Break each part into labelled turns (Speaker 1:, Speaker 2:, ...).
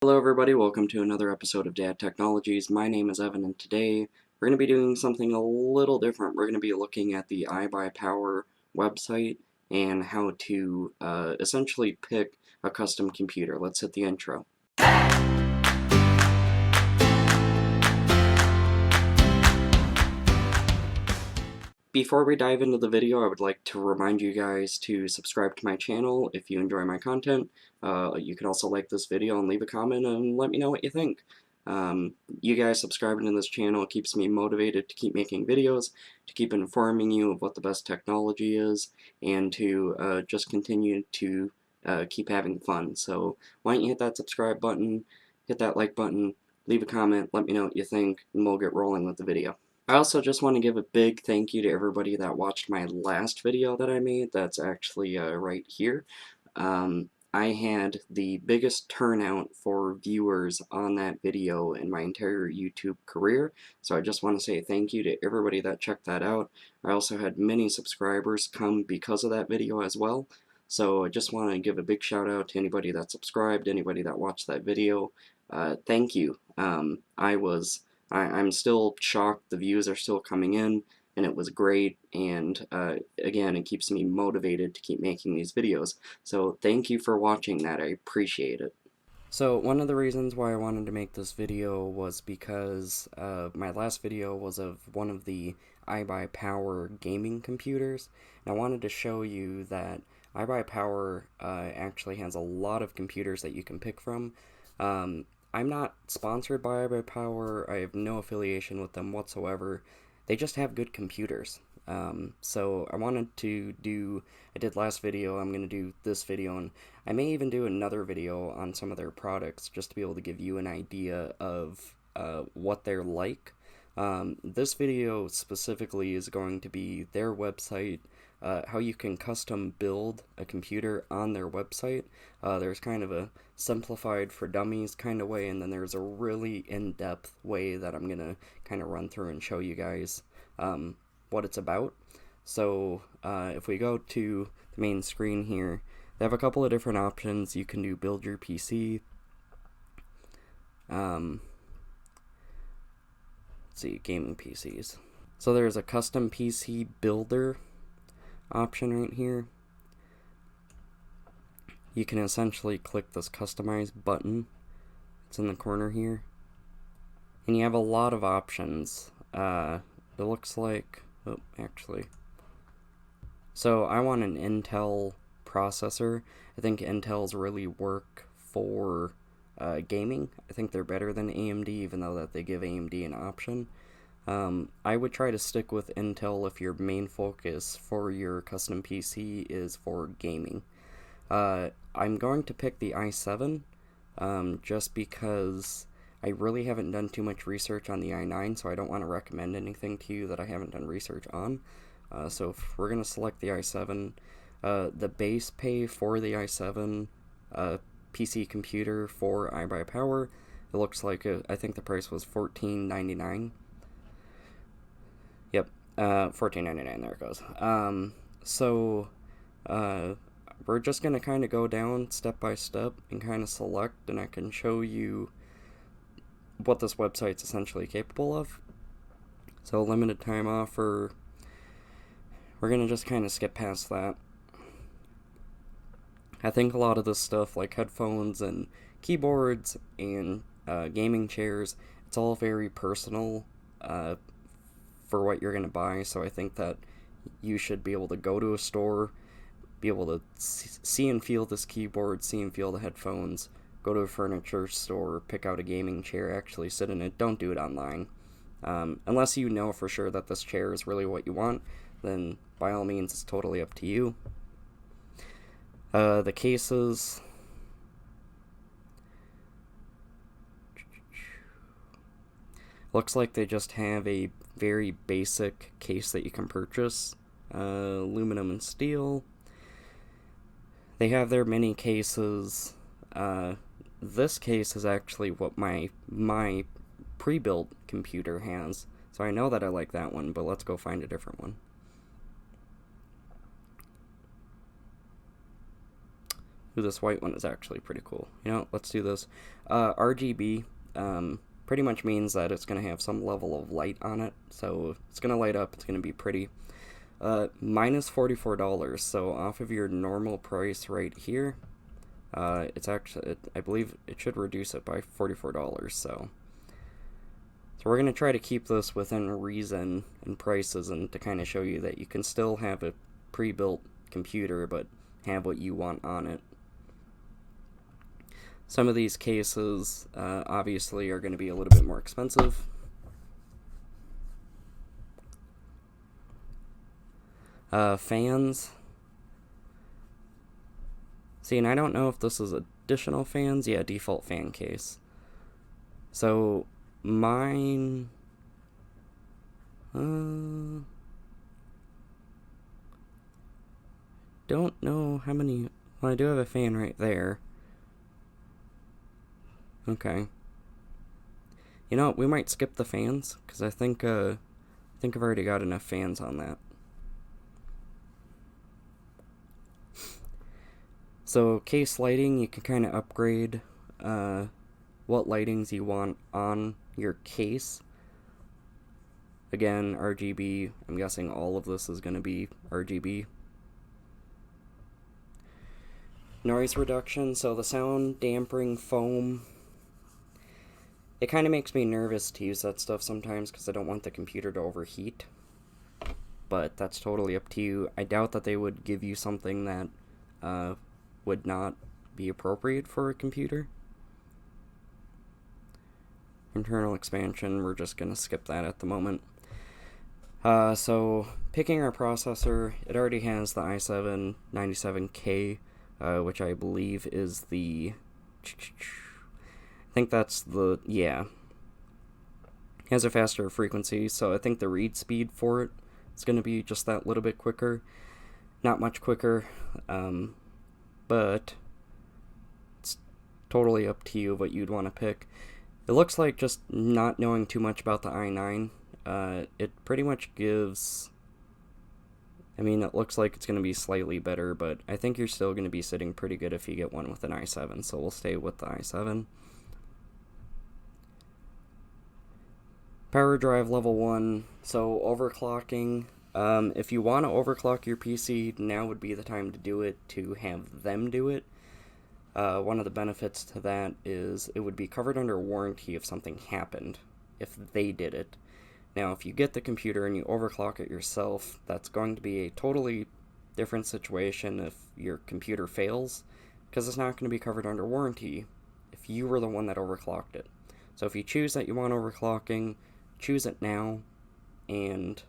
Speaker 1: Hello everybody, welcome to another episode of Dad Technologies. My name is Evan and today we're going to be doing something a little different. We're going to be looking at the iBuyPower website and how to essentially pick a custom computer. Let's hit the intro. Before we dive into the video, I would like to remind you guys to subscribe to my channel if you enjoy my content. You can also like this video and leave a comment and let me know what you think. You guys subscribing to this channel keeps me motivated to keep making videos, to keep informing you of what the best technology is, and to just continue to keep having fun. So why don't you hit that subscribe button, hit that like button, leave a comment, let me know what you think, and we'll get rolling with the video. I also just want to give a big thank you to everybody that watched my last video that I made. That's actually right here. I had the biggest turnout for viewers on that video in my entire YouTube career, so I just want to say thank you to everybody that checked that out. I also had many subscribers come because of that video as well, so I just want to give a big shout out to anybody that subscribed, anybody that watched that video. Thank you. I'm still shocked. The views are still coming in, and it was great, and again, it keeps me motivated to keep making these videos. So thank you for watching that. I appreciate it. So one of the reasons why I wanted to make this video was because my last video was of one of the iBuyPower gaming computers, and I wanted to show you that iBuyPower actually has a lot of computers that you can pick from. I'm not sponsored by iBuyPower. I have no affiliation with them whatsoever. They just have good computers. So I wanted to do, I did last video, I'm going to do this video, and I may even do another video on some of their products just to be able to give you an idea of what they're like. This video specifically is going to be their website, how you can custom build a computer on their website. There's kind of a simplified for dummies kind of way, and then there's a really in-depth way that I'm going to kind of run through and show you guys what it's about. So if we go to the main screen here, they have a couple of different options. You can do build your PC. Let's see, gaming PCs. So there's a custom PC builder option right here. You can essentially click this customize button. It's in the corner here, and you have a lot of options. It looks like, oh, actually, so I want an Intel processor. I think Intels really work for gaming. I think they're better than AMD, even though that they give AMD an option. I would try to stick with Intel if your main focus for your custom PC is for gaming. I'm going to pick the i7 just because I really haven't done too much research on the i9, so I don't want to recommend anything to you that I haven't done research on. So if we're going to select the i7, the base pay for the i7 PC computer for iBuyPower, it looks like I think the price was $14.99. Yep, $14.99, there it goes. We're just going to kind of go down step by step and kind of select, and I can show you what this website's essentially capable of. So limited time offer, we're going to just kind of skip past that. I think a lot of this stuff, like headphones and keyboards and gaming chairs, it's all very personal for what you're going to buy, so I think that you should be able to go to a store, be able to see and feel this keyboard, see and feel the headphones, go to a furniture store, pick out a gaming chair, actually sit in it. Don't do it online. Unless you know for sure that this chair is really what you want, then by all means it's totally up to you. The cases, looks like they just have a very basic case that you can purchase, aluminum and steel. They have their mini cases. This case is actually what my pre-built computer has, so I know that I like that one, but let's go find a different one. Ooh, this white one is actually pretty cool. You know, let's do this. RGB pretty much means that it's going to have some level of light on it. So it's going to light up, it's going to be pretty. Minus $44, so off of your normal price right here, it's actually, I believe it should reduce it by $44, so we're going to try to keep this within reason and prices, and to kind of show you that you can still have a pre-built computer, but have what you want on it. Some of these cases, obviously, are going to be a little bit more expensive. Fans. See, and I don't know if this is additional fans. Yeah, default fan case. So, mine... don't know how many... Well, I do have a fan right there. Okay. You know what, we might skip the fans, because I think I've already got enough fans on that. So, case lighting, you can kind of upgrade what lightings you want on your case. Again, RGB, I'm guessing all of this is going to be RGB. Noise reduction, so the sound dampening foam, it kind of makes me nervous to use that stuff sometimes because I don't want the computer to overheat. But that's totally up to you. I doubt that they would give you something that would not be appropriate for a computer. Internal expansion, we're just going to skip that at the moment. So, picking our processor, it already has the i7 97K, which I believe is the... I think that's the... yeah. It has a faster frequency, so I think the read speed for it is going to be just that little bit quicker. Not much quicker, but it's totally up to you what you'd want to pick. It looks like, just not knowing too much about the i9, it pretty much gives... I mean, it looks like it's going to be slightly better, but I think you're still going to be sitting pretty good if you get one with an i7, so we'll stay with the i7. Power drive level 1, so overclocking. If you want to overclock your PC, now would be the time to do it, to have them do it. One of the benefits to that is it would be covered under warranty if something happened, if they did it. Now, if you get the computer and you overclock it yourself, that's going to be a totally different situation if your computer fails, because it's not going to be covered under warranty if you were the one that overclocked it. So if you choose that you want overclocking, choose it now, and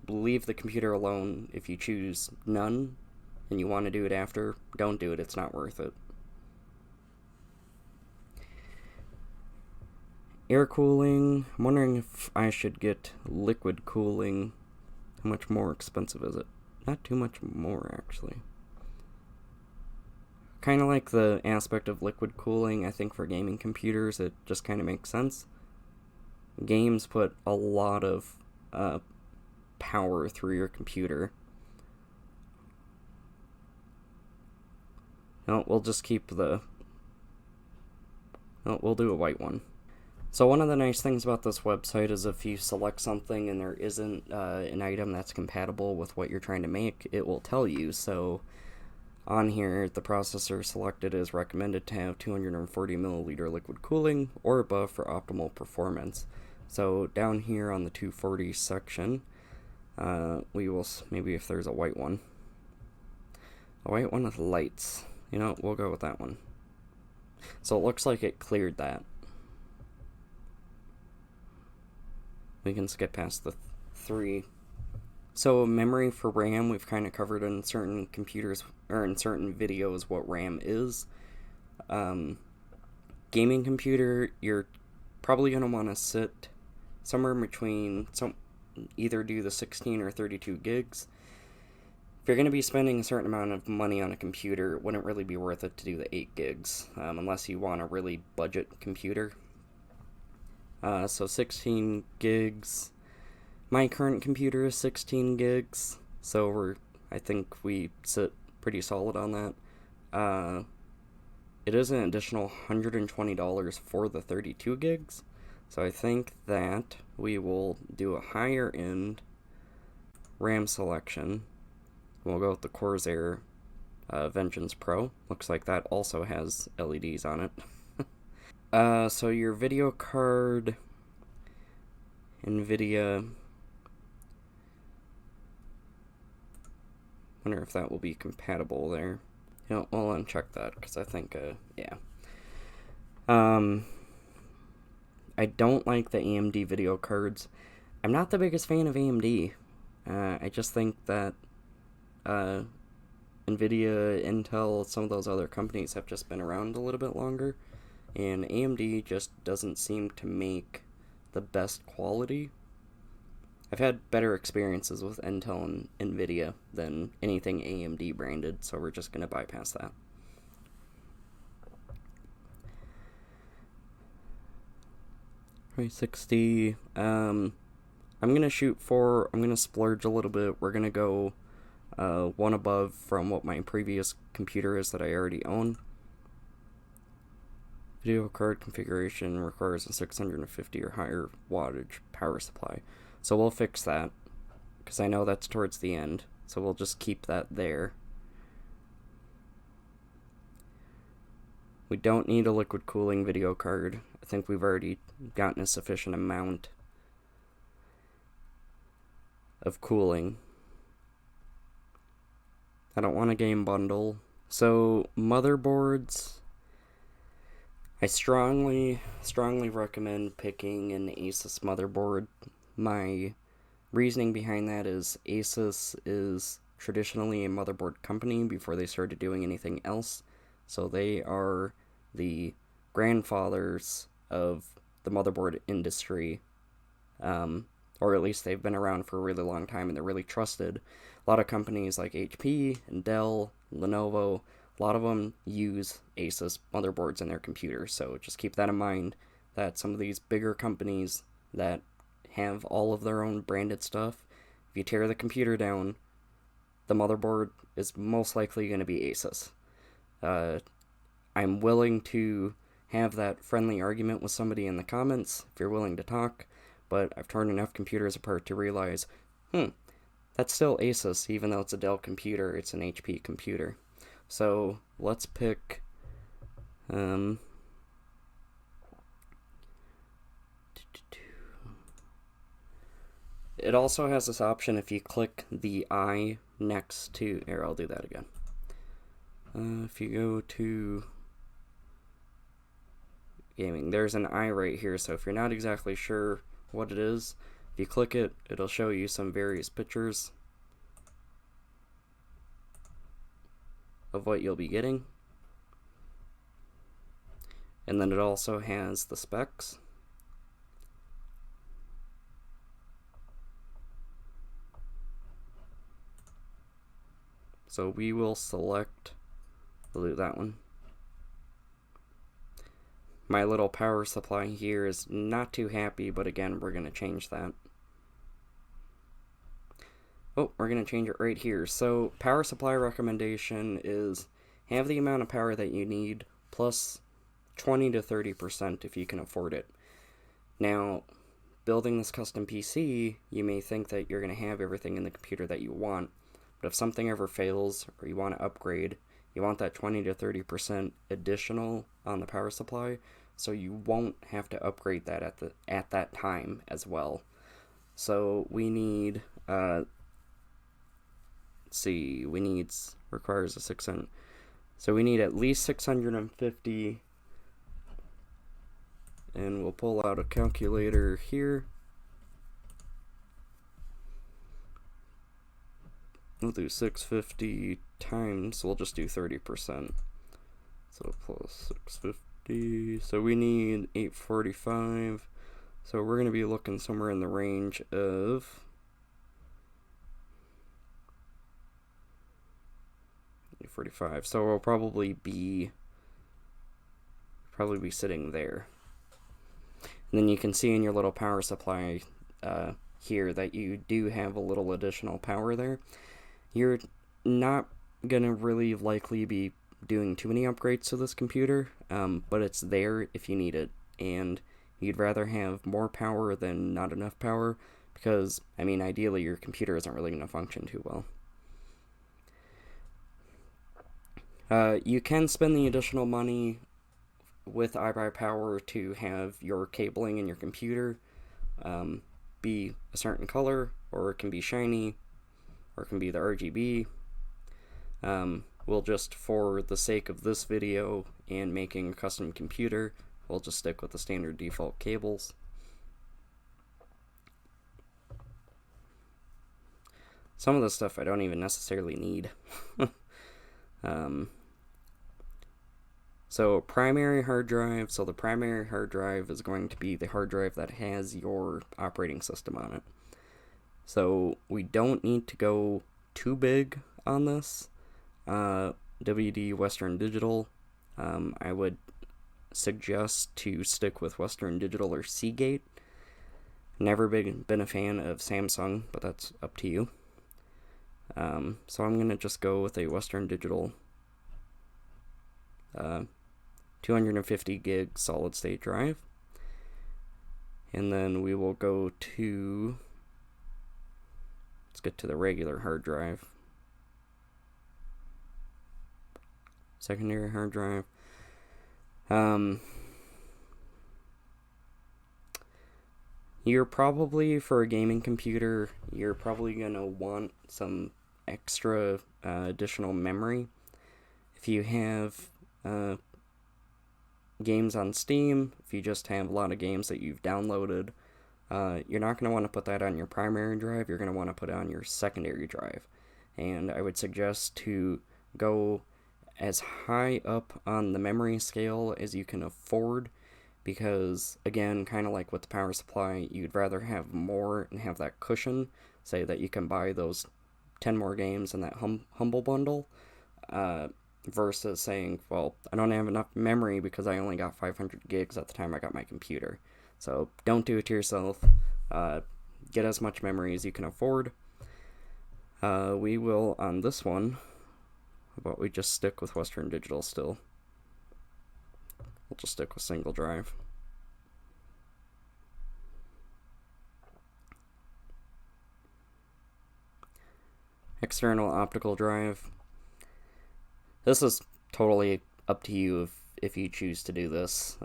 Speaker 1: leave the computer alone. If you choose none, and you want to do it after, don't do it, it's not worth it. Air cooling, I'm wondering if I should get liquid cooling. How much more expensive is it? Not too much more, actually. Kind of like the aspect of liquid cooling, I think for gaming computers, it just kind of makes sense. Games put a lot of power through your computer. No, we'll just keep the... No, we'll do a white one. So one of the nice things about this website is if you select something and there isn't an item that's compatible with what you're trying to make, it will tell you. So on here, the processor selected is recommended to have 240 milliliter liquid cooling or above for optimal performance. So down here on the 240 section, we will, maybe if there's a white one with lights, you know, we'll go with that one. So it looks like it cleared that. We can skip past the 3. So memory for RAM, we've kind of covered in certain computers, or in certain videos, what RAM is. Gaming computer, you're probably going to want to sit somewhere between, either do the 16 or 32 gigs. If you're going to be spending a certain amount of money on a computer, it wouldn't really be worth it to do the 8 gigs, unless you want a really budget computer. So 16 gigs. My current computer is 16 gigs, so I think we sit pretty solid on that. it is an additional $120 for the 32 gigs. So I think that we will do a higher end RAM selection. We'll go with the Corsair Vengeance Pro. Looks like that also has LEDs on it. So your video card, NVIDIA, wonder if that will be compatible there. You know, we'll uncheck that because I think, yeah. I don't like the AMD video cards. I'm not the biggest fan of AMD. I just think that NVIDIA, Intel, some of those other companies have just been around a little bit longer, and AMD just doesn't seem to make the best quality. I've had better experiences with Intel and NVIDIA than anything AMD branded, so we're just going to bypass that. $360. I'm going to splurge a little bit. We're going to go one above from what my previous computer is that I already own. Video card configuration requires a 650 or higher wattage power supply. So we'll fix that, because I know that's towards the end. So we'll just keep that there. We don't need a liquid cooling video card. I think we've already gotten a sufficient amount of cooling. I don't want a game bundle. So motherboards, I strongly recommend picking an Asus motherboard. My reasoning behind that is Asus is traditionally a motherboard company before they started doing anything else. So they are the grandfathers of the motherboard industry, or at least they've been around for a really long time and they're really trusted. A lot of companies like HP and Dell, Lenovo, a lot of them use Asus motherboards in their computers. So just keep that in mind, that some of these bigger companies that have all of their own branded stuff, if you tear the computer down, the motherboard is most likely going to be Asus. I'm willing to have that friendly argument with somebody in the comments if you're willing to talk, but I've torn enough computers apart to realize, that's still Asus, even though it's a Dell computer, it's an HP computer. So let's pick, it also has this option if you click the eye next to, here, I'll do that again. If you go to gaming, there's an eye right here, so if you're not exactly sure what it is, if you click it, it'll show you some various pictures of what you'll be getting. And then it also has the specs. So we will select, we'll do that one. My little power supply here is not too happy, but again, we're going to change that. Oh, we're going to change it right here. So power supply recommendation is have the amount of power that you need plus 20 to 30% if you can afford it. Now, building this custom PC, you may think that you're going to have everything in the computer that you want, but if something ever fails or you want to upgrade, you want that 20 to 30% additional on the power supply, so you won't have to upgrade that at that time as well. So we need, requires a 600, so we need at least 650, and we'll pull out a calculator here. We'll do 650 times, we'll just do 30%. So plus 650, so we need 845. So we're going to be looking somewhere in the range of 845. So we'll probably be sitting there. And then you can see in your little power supply here that you do have a little additional power there. You're not gonna really likely be doing too many upgrades to this computer, but it's there if you need it, and you'd rather have more power than not enough power, because, I mean, ideally your computer isn't really going to function too well. You can spend the additional money with iBuyPower to have your cabling in your computer be a certain color, or it can be shiny, or it can be the RGB. We'll just, for the sake of this video and making a custom computer, we'll just stick with the standard default cables. Some of this stuff I don't even necessarily need. So primary hard drive, so the primary hard drive is going to be the hard drive that has your operating system on it. So we don't need to go too big on this. WD Western Digital, I would suggest to stick with Western Digital or Seagate. Never been a fan of Samsung, but that's up to you. So I'm going to just go with a Western Digital 250 gig solid state drive. And then we will go to, let's get to the regular hard drive. Secondary hard drive. You're probably, for a gaming computer, you're probably going to want some extra additional memory. If you have games on Steam, if you just have a lot of games that you've downloaded, you're not going to want to put that on your primary drive, you're going to want to put it on your secondary drive. And I would suggest to go as high up on the memory scale as you can afford, because, again, kind of like with the power supply, you'd rather have more and have that cushion, say that you can buy those 10 more games in that Humble Bundle, versus saying, well, I don't have enough memory because I only got 500 gigs at the time I got my computer. So don't do it to yourself. Get as much memory as you can afford. We will, on this one, but we just stick with Western Digital still. We'll just stick with single drive. External optical drive. This is totally up to you if you choose to do this.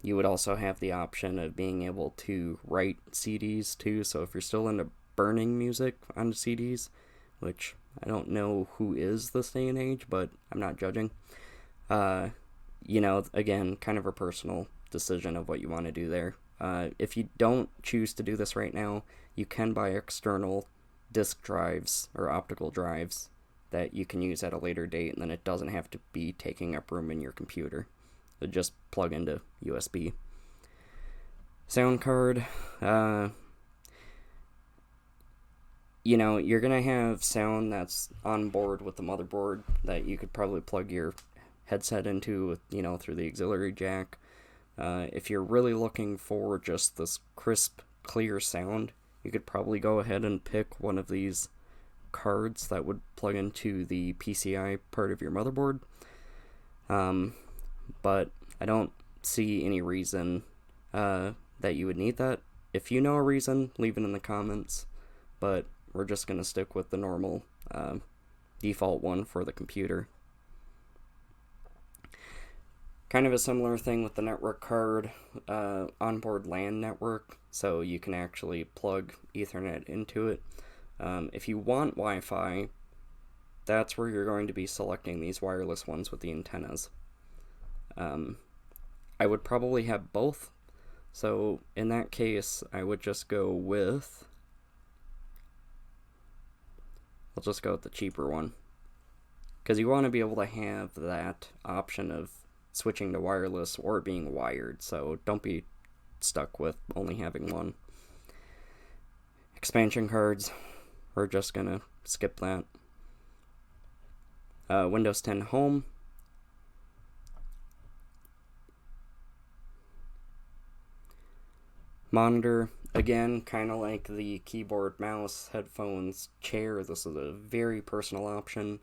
Speaker 1: You would also have the option of being able to write CDs too, so if you're still into burning music on CDs, which I don't know who is this day and age, but I'm not judging. You know, again, kind of a personal decision of what you want to do there. If you don't choose to do this right now, you can buy external disk drives or optical drives that you can use at a later date, and then it doesn't have to be taking up room in your computer. So just plug into USB. Sound card. You know, you're going to have sound that's on board with the motherboard that you could probably plug your headset into, you know, through the auxiliary jack. If you're really looking for just this crisp, clear sound, you could probably go ahead and pick one of these cards that would plug into the PCI part of your motherboard. But I don't see any reason that you would need that. If you know a reason, leave it in the comments. But we're just going to stick with the normal default one for the computer. Kind of a similar thing with the network card, onboard LAN network, so you can actually plug Ethernet into it. If you want Wi-Fi, that's where you're going to be selecting these wireless ones with the antennas. I would probably have both, so in that case, I would just go with... I'll just go with the cheaper one, because you want to be able to have that option of switching to wireless or being wired, so don't be stuck with only having one. Expansion cards, we're just gonna skip that. Windows 10 Home. Monitor, again, kind of like the keyboard, mouse, headphones, chair, this is a very personal option.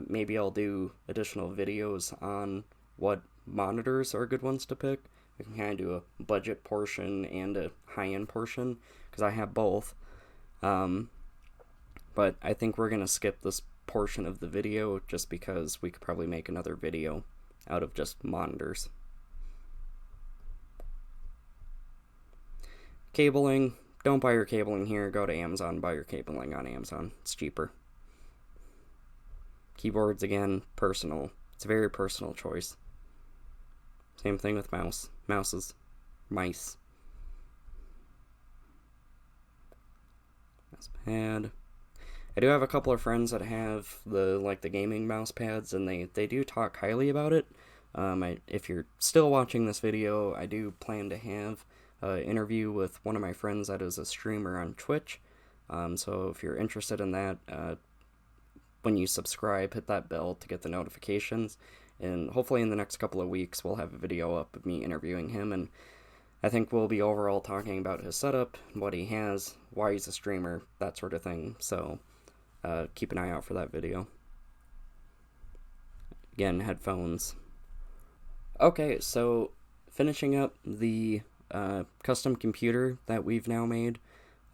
Speaker 1: Maybe I'll do additional videos on what monitors are good ones to pick. We can kind of do a budget portion and a high-end portion, because I have both. Um, but I think we're going to skip this portion of the video just because we could probably make another video out of just monitors. Cabling, don't buy your cabling here. Go to Amazon, buy your cabling on Amazon. It's cheaper. Keyboards, again, personal. It's a very personal choice. Same thing with mouses, mice. Mouse pad. I do have a couple of friends that have the gaming mouse pads, and they do talk highly about it. If you're still watching this video, I do plan to have an interview with one of my friends that is a streamer on Twitch. So if you're interested in that, when you subscribe, hit that bell to get the notifications. And hopefully in the next couple of weeks, we'll have a video up of me interviewing him. And I think we'll be overall talking about his setup, what he has, why he's a streamer, that sort of thing. So keep an eye out for that video. Again, headphones. Okay, so finishing up the custom computer that we've now made.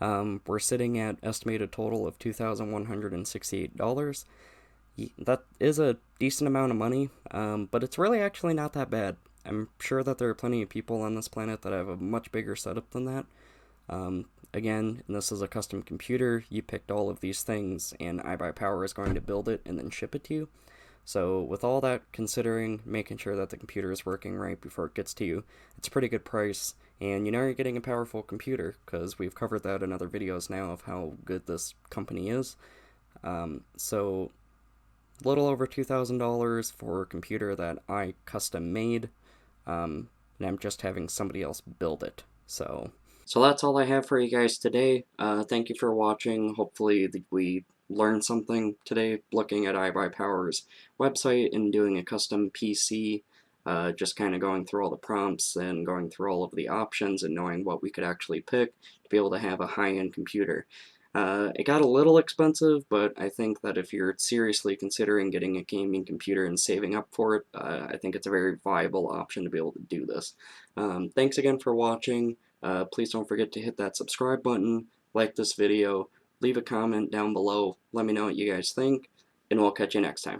Speaker 1: We're sitting at estimated total of $2,168. That is a decent amount of money, but it's really actually not that bad. I'm sure that there are plenty of people on this planet that have a much bigger setup than that. Again, and this is a custom computer. You picked all of these things, and iBuyPower is going to build it and then ship it to you. So with all that considering, making sure that the computer is working right before it gets to you, it's a pretty good price. And you know you're getting a powerful computer, because we've covered that in other videos now of how good this company is. So a little over $2,000 for a computer that I custom made, and I'm just having somebody else build it. So that's all I have for you guys today. Thank you for watching. Hopefully we learned something today looking at iBuyPower's website and doing a custom PC. Just kind of going through all the prompts and going through all of the options and knowing what we could actually pick to be able to have a high-end computer. It got a little expensive, but I think that if you're seriously considering getting a gaming computer and saving up for it, I think it's a very viable option to be able to do this. Thanks again for watching. Please don't forget to hit that subscribe button, like this video, leave a comment down below, let me know what you guys think, and we'll catch you next time.